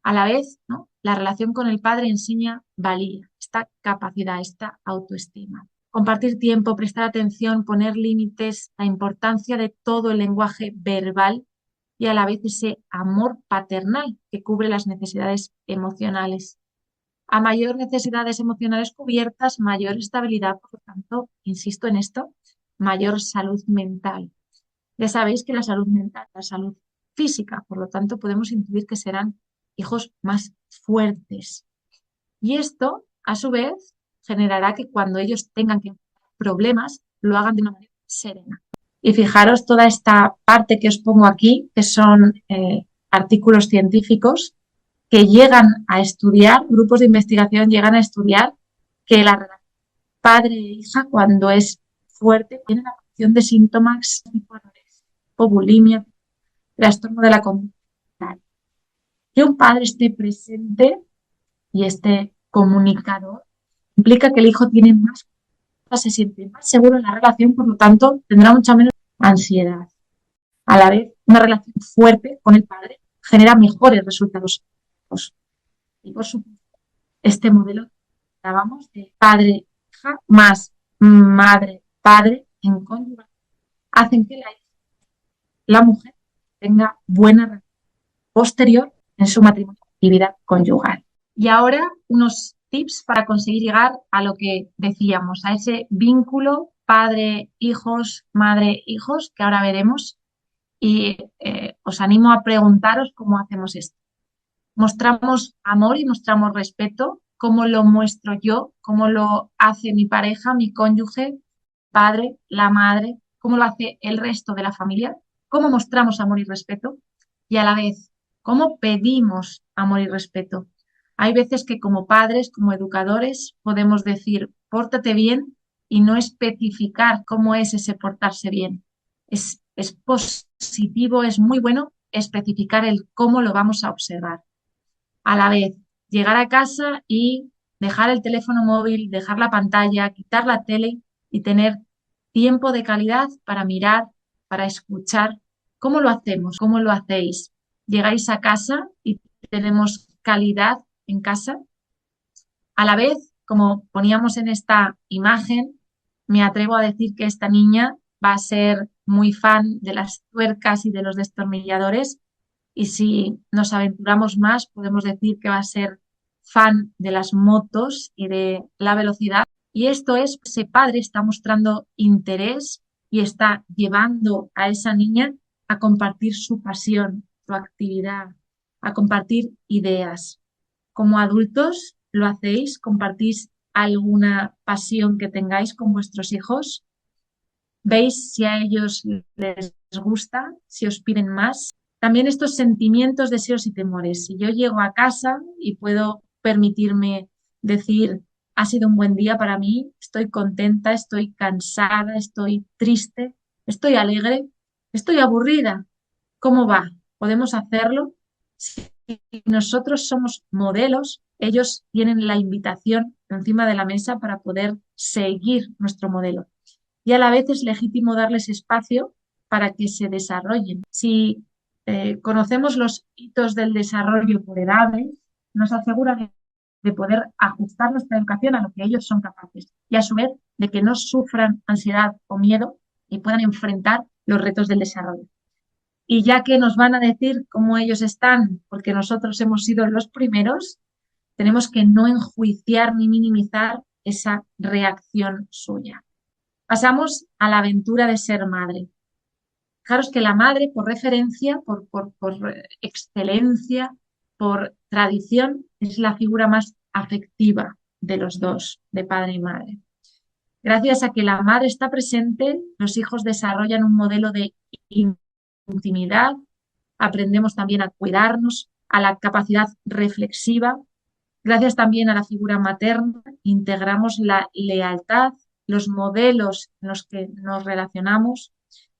A la vez, ¿no? La relación con el padre enseña valía, esta capacidad, esta autoestima. Compartir tiempo, prestar atención, poner límites, la importancia de todo el lenguaje verbal y a la vez ese amor paternal que cubre las necesidades emocionales. A mayor necesidades emocionales cubiertas, mayor estabilidad, por lo tanto, insisto en esto, mayor salud mental. Ya sabéis que la salud mental, la salud física, por lo tanto, podemos intuir que serán hijos más fuertes. Y esto, a su vez, generará que cuando ellos tengan que problemas, lo hagan de una manera serena. Y fijaros toda esta parte que os pongo aquí, que son artículos científicos que llegan a estudiar, grupos de investigación llegan a estudiar que la relación padre e hija, cuando es fuerte, tiene la aparición de síntomas tipo anorexia, bulimia, trastorno de la conducta. Que un padre esté presente y esté comunicador implica que el hijo tiene más, se siente más seguro en la relación, por lo tanto tendrá mucha menos ansiedad. A la vez, una relación fuerte con el padre genera mejores resultados. Y por supuesto, este modelo que hablábamos de padre-hija más madre-padre en cónyuge hacen que la mujer tenga buena relación posterior en su matrimonio y vida conyugal. Y ahora unos tips para conseguir llegar a lo que decíamos, a ese vínculo padre-hijos, madre-hijos, que ahora veremos. Y os animo a preguntaros cómo hacemos esto. ¿Mostramos amor y mostramos respeto? ¿Cómo lo muestro yo? ¿Cómo lo hace mi pareja, mi cónyuge, padre, la madre? ¿Cómo lo hace el resto de la familia? ¿Cómo mostramos amor y respeto? Y a la vez, ¿cómo pedimos amor y respeto? Hay veces que como padres, como educadores, podemos decir, pórtate bien y no especificar cómo es ese portarse bien. Es positivo, es muy bueno especificar el cómo lo vamos a observar. A la vez, llegar a casa y dejar el teléfono móvil, dejar la pantalla, quitar la tele y tener tiempo de calidad para mirar, para escuchar. ¿Cómo lo hacemos? ¿Cómo lo hacéis? ¿Llegáis a casa y tenemos calidad en casa? A la vez, como poníamos en esta imagen, me atrevo a decir que esta niña va a ser muy fan de las tuercas y de los destornilladores, y si nos aventuramos más, podemos decir que va a ser fan de las motos y de la velocidad. Y esto es, ese padre está mostrando interés y está llevando a esa niña a compartir su pasión, su actividad, a compartir ideas. Como adultos, ¿lo hacéis? ¿Compartís alguna pasión que tengáis con vuestros hijos? ¿Veis si a ellos les gusta, si os piden más? También estos sentimientos, deseos y temores. Si yo llego a casa y puedo permitirme decir, ha sido un buen día para mí, estoy contenta, estoy cansada, estoy triste, estoy alegre, estoy aburrida. ¿Cómo va? ¿Podemos hacerlo? Si nosotros somos modelos, ellos tienen la invitación encima de la mesa para poder seguir nuestro modelo. Y a la vez es legítimo darles espacio para que se desarrollen. Si conocemos los hitos del desarrollo por edades, nos asegura de poder ajustar nuestra educación a lo que ellos son capaces y a su vez de que no sufran ansiedad o miedo y puedan enfrentar los retos del desarrollo. Y ya que nos van a decir cómo ellos están, porque nosotros hemos sido los primeros, tenemos que no enjuiciar ni minimizar esa reacción suya. Pasamos a la aventura de ser madre. Fijaros que la madre, por referencia, por excelencia, por tradición, es la figura más afectiva de los dos, de padre y madre. Gracias a que la madre está presente, los hijos desarrollan un modelo de intimidad, aprendemos también a cuidarnos, a la capacidad reflexiva. Gracias también a la figura materna, integramos la lealtad, los modelos en los que nos relacionamos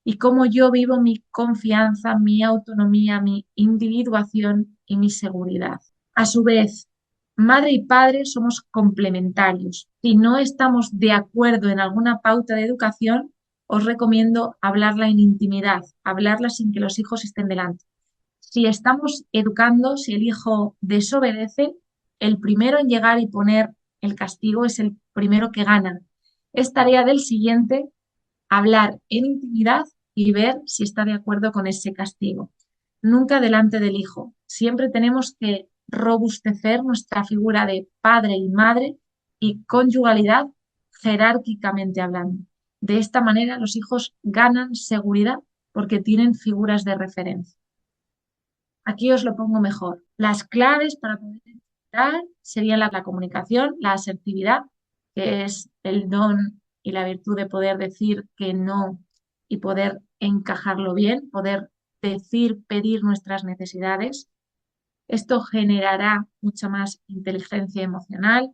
y cómo yo vivo mi confianza, mi autonomía, mi individuación y mi seguridad. A su vez, madre y padre somos complementarios. Si no estamos de acuerdo en alguna pauta de educación, os recomiendo hablarla en intimidad, hablarla sin que los hijos estén delante. Si estamos educando, si el hijo desobedece, el primero en llegar y poner el castigo es el primero que gana. Es tarea del siguiente hablar en intimidad y ver si está de acuerdo con ese castigo. Nunca delante del hijo. Siempre tenemos que robustecer nuestra figura de padre y madre y conyugalidad jerárquicamente hablando. De esta manera los hijos ganan seguridad porque tienen figuras de referencia. Aquí os lo pongo mejor. Las claves para poder editar serían la comunicación, la asertividad, que es el don y la virtud de poder decir que no y poder encajarlo bien, poder decir, pedir nuestras necesidades. Esto generará mucha más inteligencia emocional,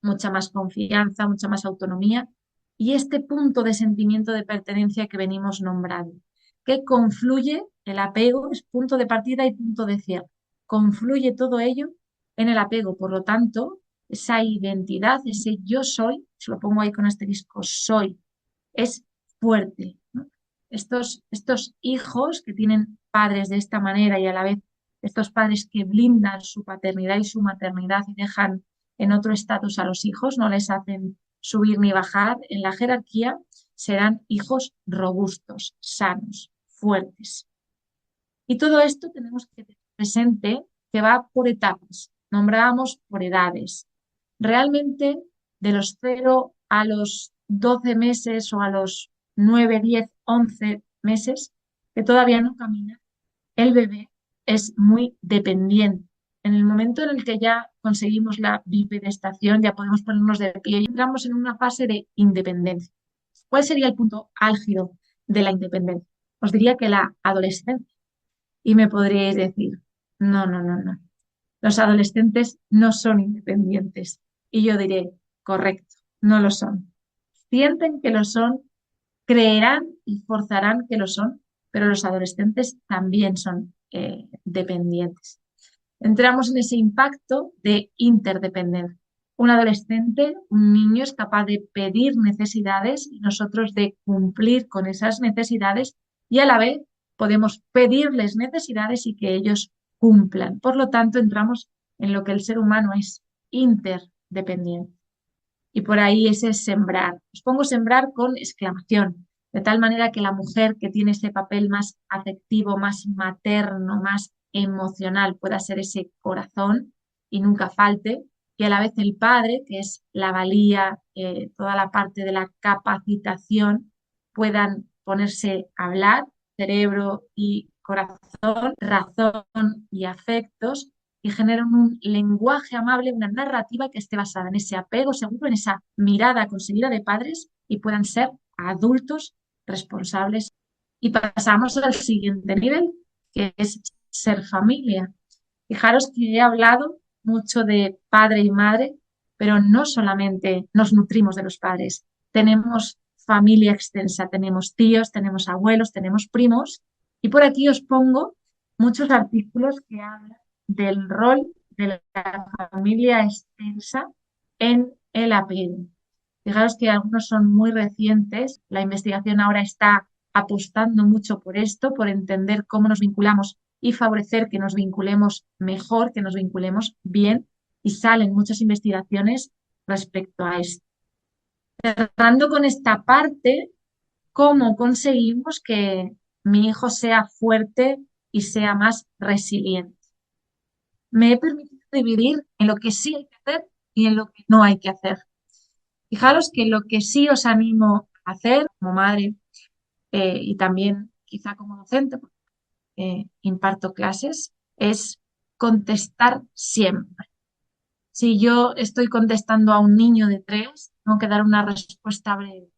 mucha más confianza, mucha más autonomía y este punto de sentimiento de pertenencia que venimos nombrando, que confluye, el apego es punto de partida y punto de cierre, confluye todo ello en el apego, por lo tanto, esa identidad, ese yo soy, se lo pongo ahí con asterisco, soy, es fuerte, ¿no? Estos hijos que tienen padres de esta manera y a la vez estos padres que blindan su paternidad y su maternidad y dejan en otro estatus a los hijos, no les hacen subir ni bajar en la jerarquía, serán hijos robustos, sanos, fuertes. Y todo esto tenemos que tener presente que va por etapas, nombrábamos por edades. Realmente de los 0 a los 12 meses o a los 9, 10, 11 meses, que todavía no camina, el bebé es muy dependiente. En el momento en el que ya conseguimos la bipedestación, ya podemos ponernos de pie y entramos en una fase de independencia. ¿Cuál sería el punto álgido de la independencia? Os diría que la adolescencia. Y me podríais decir, no, no, no, no. Los adolescentes no son independientes. Y yo diré, correcto, no lo son. Sienten que lo son, creerán y forzarán que lo son, pero los adolescentes también son dependientes. Entramos en ese impacto de interdependencia. un adolescente, un niño es capaz de pedir necesidades y nosotros de cumplir con esas necesidades y a la vez podemos pedirles necesidades y que ellos cumplan. Por lo tanto, entramos en lo que el ser humano es interdependiente. Y por ahí ese es sembrar. Os pongo sembrar con exclamación, de tal manera que la mujer que tiene ese papel más afectivo, más materno, más emocional, pueda ser ese corazón y nunca falte, y a la vez el padre, que es la valía, toda la parte de la capacitación, puedan ponerse a hablar, cerebro y corazón, razón y afectos, y generan un lenguaje amable, una narrativa que esté basada en ese apego seguro, en esa mirada conseguida de padres y puedan ser adultos responsables. Y pasamos al siguiente nivel, que es ser familia. Fijaros que he hablado mucho de padre y madre, pero no solamente nos nutrimos de los padres, tenemos familia extensa, tenemos tíos, tenemos abuelos, tenemos primos, y por aquí os pongo muchos artículos que hablan del rol de la familia extensa en el apego. Fijaros que algunos son muy recientes, la investigación ahora está apostando mucho por esto, por entender cómo nos vinculamos y favorecer que nos vinculemos mejor, que nos vinculemos bien, y salen muchas investigaciones respecto a esto. Cerrando con esta parte, ¿cómo conseguimos que mi hijo sea fuerte y sea más resiliente? Me he permitido dividir en lo que sí hay que hacer y en lo que no hay que hacer. Fijaros que lo que sí os animo a hacer como madre y también quizá como docente, porque imparto clases, es contestar siempre. Si yo estoy contestando a un niño de 3, tengo que dar una respuesta breve.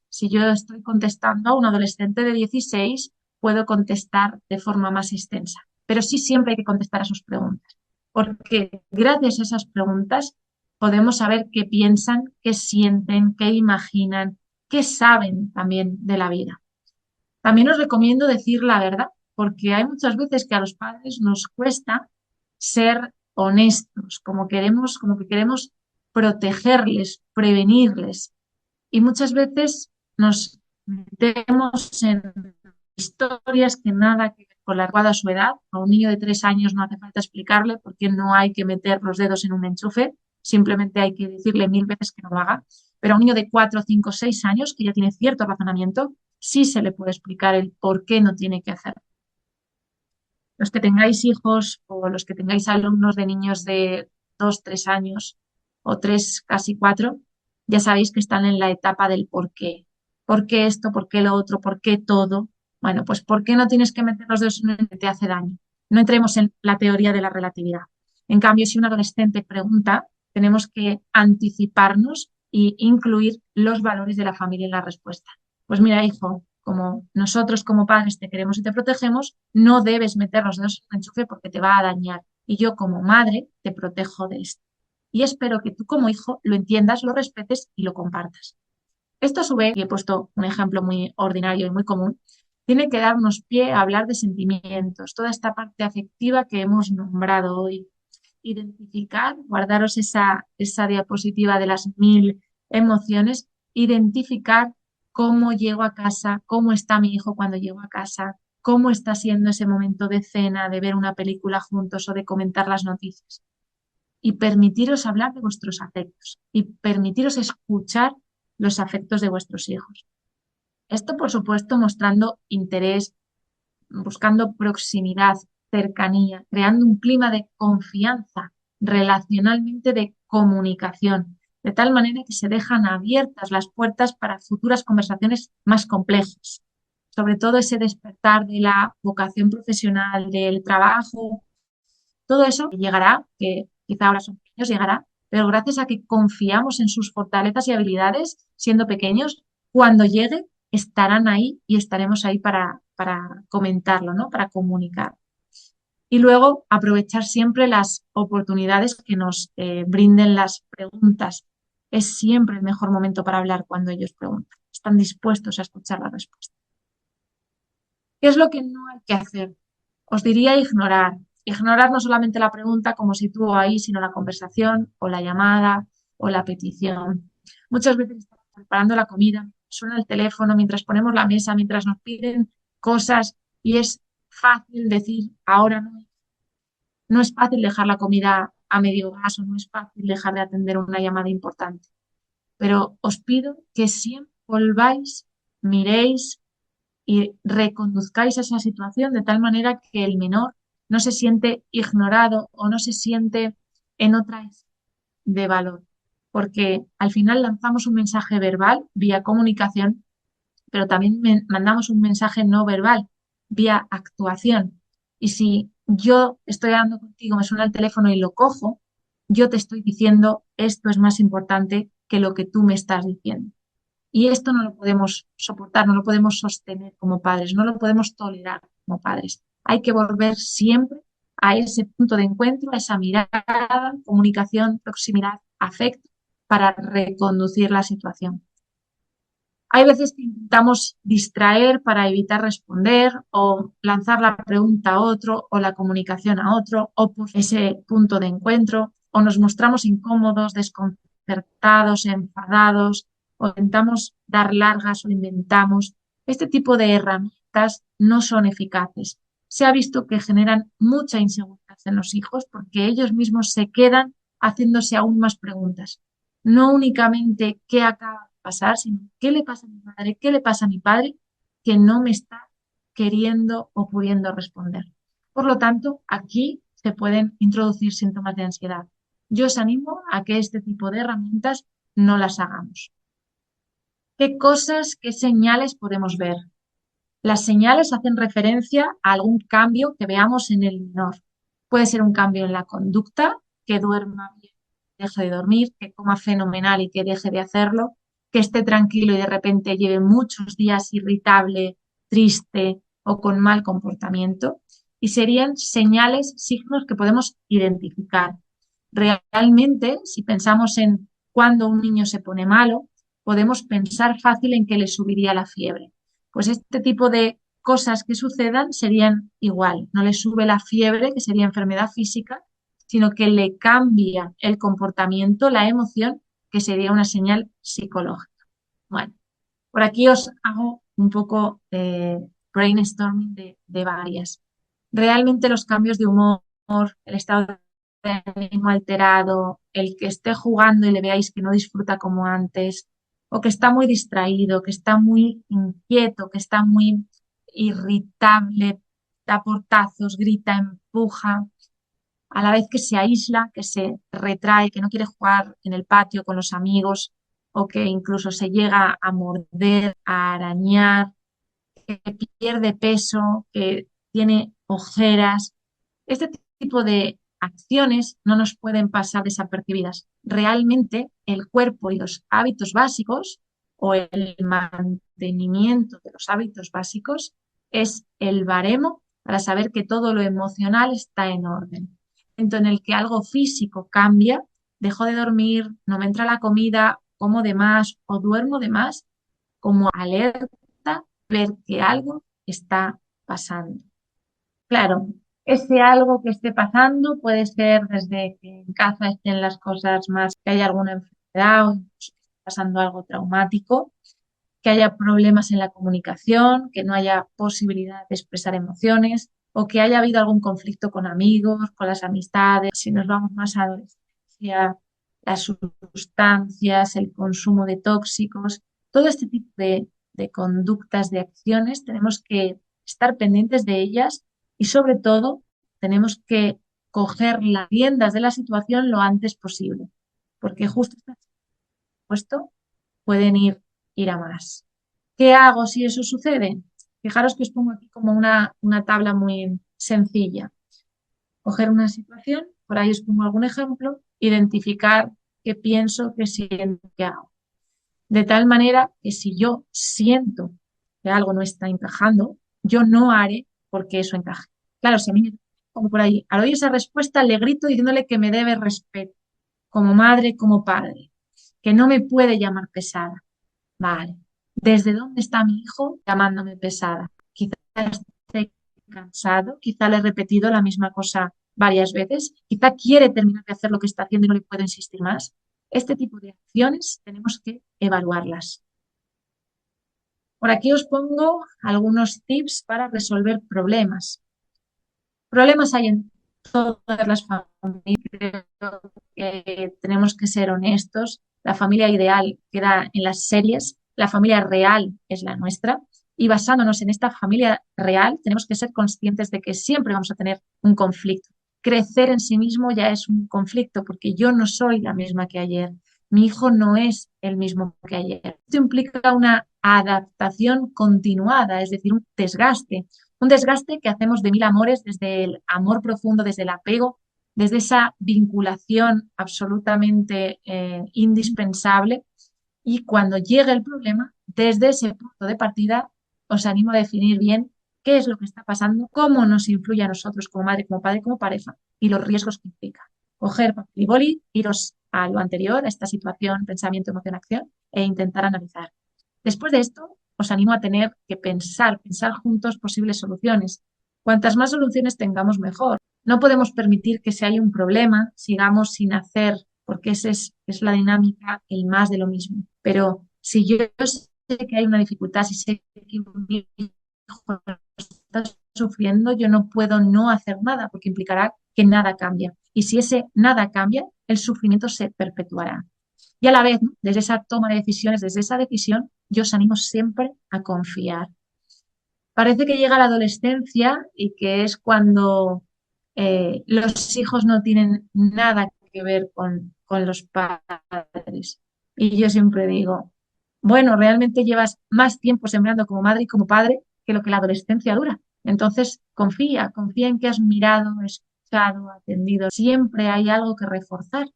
Si yo estoy contestando a un adolescente de 16, puedo contestar de forma más extensa. Pero sí siempre hay que contestar a sus preguntas, porque gracias a esas preguntas podemos saber qué piensan, qué sienten, qué imaginan, qué saben también de la vida. También os recomiendo decir la verdad, porque hay muchas veces que a los padres nos cuesta ser honestos, como que queremos protegerles, prevenirles. Y muchas veces nos metemos en historias que nada que ver con la adecuada a su edad. A un niño de 3 años no hace falta explicarle por qué no hay que meter los dedos en un enchufe, simplemente hay que decirle 1000 veces que no lo haga. Pero a un niño de 4, 5, 6 años, que ya tiene cierto razonamiento, sí se le puede explicar el por qué no tiene que hacerlo. Los que tengáis hijos o los que tengáis alumnos de niños de 2, 3 años o 3, casi 4, ya sabéis que están en la etapa del por qué. ¿Por qué esto? ¿Por qué lo otro? ¿Por qué todo? Bueno, pues ¿por qué no tienes que meter los dedos en el que te hace daño? No entremos en la teoría de la relatividad. En cambio, si un adolescente pregunta, tenemos que anticiparnos e incluir los valores de la familia en la respuesta. Pues mira, hijo, como nosotros como padres te queremos y te protegemos, no debes meter los dedos en el enchufe porque te va a dañar. Y yo como madre te protejo de esto. Y espero que tú como hijo lo entiendas, lo respetes y lo compartas. Esto a su vez, y he puesto un ejemplo muy ordinario y muy común, tiene que darnos pie a hablar de sentimientos, toda esta parte afectiva que hemos nombrado hoy. Identificar, guardaros esa diapositiva de las 1000 emociones, identificar cómo llego a casa, cómo está mi hijo cuando llego a casa, cómo está siendo ese momento de cena, de ver una película juntos o de comentar las noticias. Y permitiros hablar de vuestros afectos y permitiros escuchar los afectos de vuestros hijos. Esto, por supuesto, mostrando interés, buscando proximidad, cercanía, creando un clima de confianza, relacionalmente de comunicación, de tal manera que se dejan abiertas las puertas para futuras conversaciones más complejas. Sobre todo ese despertar de la vocación profesional, del trabajo, todo eso llegará, que quizá ahora son pequeños, llegará, pero gracias a que confiamos en sus fortalezas y habilidades, siendo pequeños, cuando llegue estarán ahí y estaremos ahí para comentarlo, ¿no? Para comunicar. Y luego aprovechar siempre las oportunidades que nos brinden las preguntas. Es siempre el mejor momento para hablar cuando ellos preguntan. Están dispuestos a escuchar la respuesta. ¿Qué es lo que no hay que hacer? Os diría ignorar. Ignorar no solamente la pregunta como sitúo ahí, sino la conversación o la llamada. o la petición. Muchas veces estamos preparando la comida, suena el teléfono mientras ponemos la mesa, mientras nos piden cosas y es fácil decir ahora no. No es fácil dejar la comida a medio gas o no es fácil dejar de atender una llamada importante. Pero os pido que siempre volváis, miréis y reconduzcáis esa situación de tal manera que el menor no se siente ignorado o no se siente en otra de valor. Porque al final lanzamos un mensaje verbal vía comunicación, pero también mandamos un mensaje no verbal vía actuación. Y si yo estoy hablando contigo, me suena el teléfono y lo cojo, yo te estoy diciendo esto es más importante que lo que tú me estás diciendo. Y esto no lo podemos soportar, no lo podemos sostener como padres, no lo podemos tolerar como padres. Hay que volver siempre a ese punto de encuentro, a esa mirada, comunicación, proximidad, afecto, para reconducir la situación. Hay veces que intentamos distraer para evitar responder o lanzar la pregunta a otro o la comunicación a otro o por ese punto de encuentro o nos mostramos incómodos, desconcertados, enfadados o intentamos dar largas o inventamos. Este tipo de herramientas no son eficaces. Se ha visto que generan mucha inseguridad en los hijos porque ellos mismos se quedan haciéndose aún más preguntas. No únicamente qué acaba de pasar, sino qué le pasa a mi madre, qué le pasa a mi padre, que no me está queriendo o pudiendo responder. Por lo tanto, aquí se pueden introducir síntomas de ansiedad. Yo os animo a que este tipo de herramientas no las hagamos. ¿Qué cosas, qué señales podemos ver? Las señales hacen referencia a algún cambio que veamos en el menor. Puede ser un cambio en la conducta, que duerma bien, deje de dormir, que coma fenomenal y que deje de hacerlo, que esté tranquilo y de repente lleve muchos días irritable, triste o con mal comportamiento. Y serían señales, signos que podemos identificar. Realmente, si pensamos en cuando un niño se pone malo, podemos pensar fácil en que le subiría la fiebre. Pues este tipo de cosas que sucedan serían igual. No le sube la fiebre, que sería enfermedad física, sino que le cambia el comportamiento, la emoción, que sería una señal psicológica. Bueno, por aquí os hago un poco de brainstorming de varias. Realmente los cambios de humor, el estado de ánimo alterado, el que esté jugando y le veáis que no disfruta como antes, o que está muy distraído, que está muy inquieto, que está muy irritable, da portazos, grita, empuja, a la vez que se aísla, que se retrae, que no quiere jugar en el patio con los amigos, o que incluso se llega a morder, a arañar, que pierde peso, que tiene ojeras. Este tipo de acciones no nos pueden pasar desapercibidas. Realmente el cuerpo y los hábitos básicos o el mantenimiento de los hábitos básicos es el baremo para saber que todo lo emocional está en orden. En el que algo físico cambia, dejo de dormir, no me entra la comida, como de más o duermo de más, como alerta, ver que algo está pasando. Claro, ese algo que esté pasando puede ser desde que en casa estén las cosas más, que haya alguna enfermedad o incluso que esté pasando algo traumático, que haya problemas en la comunicación, que no haya posibilidad de expresar emociones o que haya habido algún conflicto con amigos, con las amistades. Si nos vamos más a adolescencia, las sustancias, el consumo de tóxicos, todo este tipo de conductas, de acciones, tenemos que estar pendientes de ellas y sobre todo tenemos que coger las riendas de la situación lo antes posible, porque justo esto pueden ir a más. ¿Qué hago si eso sucede? Fijaros que os pongo aquí como una tabla muy sencilla. Coger una situación, por ahí os pongo algún ejemplo, identificar qué pienso, qué siento, qué hago. De tal manera que si yo siento que algo no está encajando, yo no haré porque eso encaje. Claro, si a mí me pongo por ahí, al oír esa respuesta le grito diciéndole que me debe respeto, como madre, como padre, que no me puede llamar pesada. Vale. ¿Desde dónde está mi hijo llamándome pesada? Quizá esté cansado, quizá le he repetido la misma cosa varias veces, quizá quiere terminar de hacer lo que está haciendo y no le puedo insistir más. Este tipo de acciones tenemos que evaluarlas. Por aquí os pongo algunos tips para resolver problemas. Problemas hay en todas las familias. Creo que tenemos que ser honestos. La familia ideal queda en las series, la familia real es la nuestra. Y basándonos en esta familia real, tenemos que ser conscientes de que siempre vamos a tener un conflicto. Crecer en sí mismo ya es un conflicto porque yo no soy la misma que ayer. Mi hijo no es el mismo que ayer. Esto implica una adaptación continuada, es decir, un desgaste que hacemos de mil amores, desde el amor profundo, desde el apego, desde esa vinculación absolutamente indispensable. Y cuando llegue el problema, desde ese punto de partida, os animo a definir bien qué es lo que está pasando, cómo nos influye a nosotros como madre, como padre, como pareja y los riesgos que implica. Coger papel y boli, iros a lo anterior, a esta situación, pensamiento, emoción, acción, e intentar analizar. Después de esto, os animo a tener que pensar juntos posibles soluciones. Cuantas más soluciones tengamos, mejor. No podemos permitir que si hay un problema, sigamos sin hacer, porque esa es la dinámica, el más de lo mismo. Pero si yo sé que hay una dificultad, si sé que mi hijo está sufriendo, yo no puedo no hacer nada, porque implicará que nada cambia. Y si ese nada cambia, el sufrimiento se perpetuará. Y a la vez, ¿no? Desde esa toma de decisiones, desde esa decisión, yo os animo siempre a confiar. Parece que llega la adolescencia y que es cuando los hijos no tienen nada que ver con los padres. Y yo siempre digo, bueno, realmente llevas más tiempo sembrando como madre y como padre que lo que la adolescencia dura. Entonces, confía en que has mirado, escuchado, atendido. Siempre hay algo que reforzar.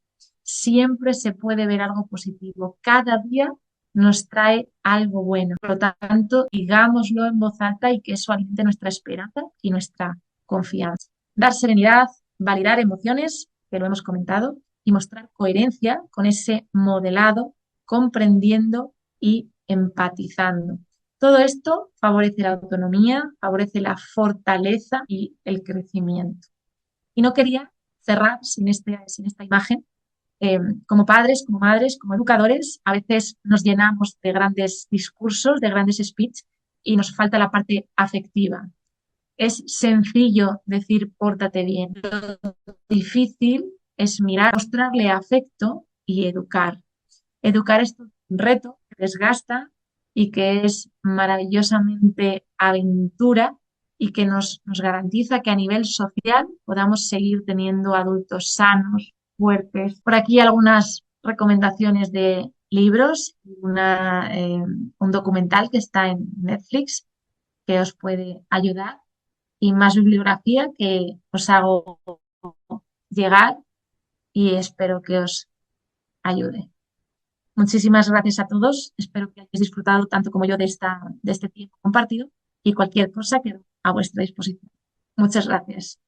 Siempre se puede ver algo positivo. Cada día nos trae algo bueno. Por lo tanto, digámoslo en voz alta y que eso alimente nuestra esperanza y nuestra confianza. Dar serenidad, validar emociones, que lo hemos comentado, y mostrar coherencia con ese modelado, comprendiendo y empatizando. Todo esto favorece la autonomía, favorece la fortaleza y el crecimiento. Y no quería cerrar sin esta imagen. Como padres, como madres, como educadores, a veces nos llenamos de grandes discursos, de grandes speech y nos falta la parte afectiva. Es sencillo decir pórtate bien. Lo difícil es mirar, mostrarle afecto y educar. Educar es un reto que desgasta y que es maravillosamente aventura y que nos garantiza que a nivel social podamos seguir teniendo adultos sanos, fuertes. Por aquí algunas recomendaciones de libros, un documental que está en Netflix que os puede ayudar y más bibliografía que os hago llegar y espero que os ayude. Muchísimas gracias a todos. Espero que hayáis disfrutado tanto como yo de este tiempo compartido y cualquier cosa quedo a vuestra disposición. Muchas gracias.